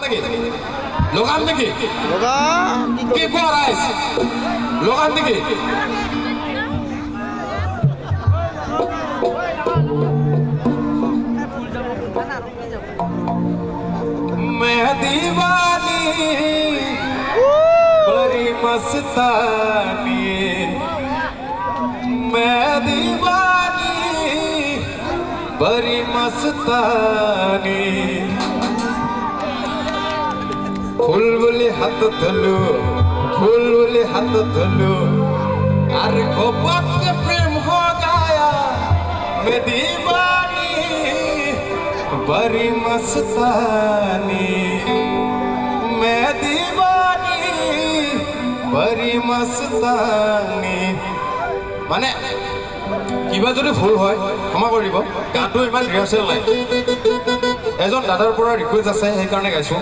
নেকি লগাম নেকি কি কোৱা ৰাইজ লগাম নেকি मैं दीवानी बड़ी मस्तानी मैं दीवानी बड़ी मस्तानी फूल बोले हाथ धलो फूल बोले हाथ धलो अरे गोपत के प्रेम हो गया मैं दीवानी बड़ी मस्तानी मैं दीवानी बड़ी मस्तानी माने কিবা যদি ভুল হয় ক্ষমা কৰিব গানটো ইমান ৰিহাৰ্সেল নাই এজন দাদাৰ পৰা ৰিকুৱেষ্ট আছে সেই কাৰণে গাইছো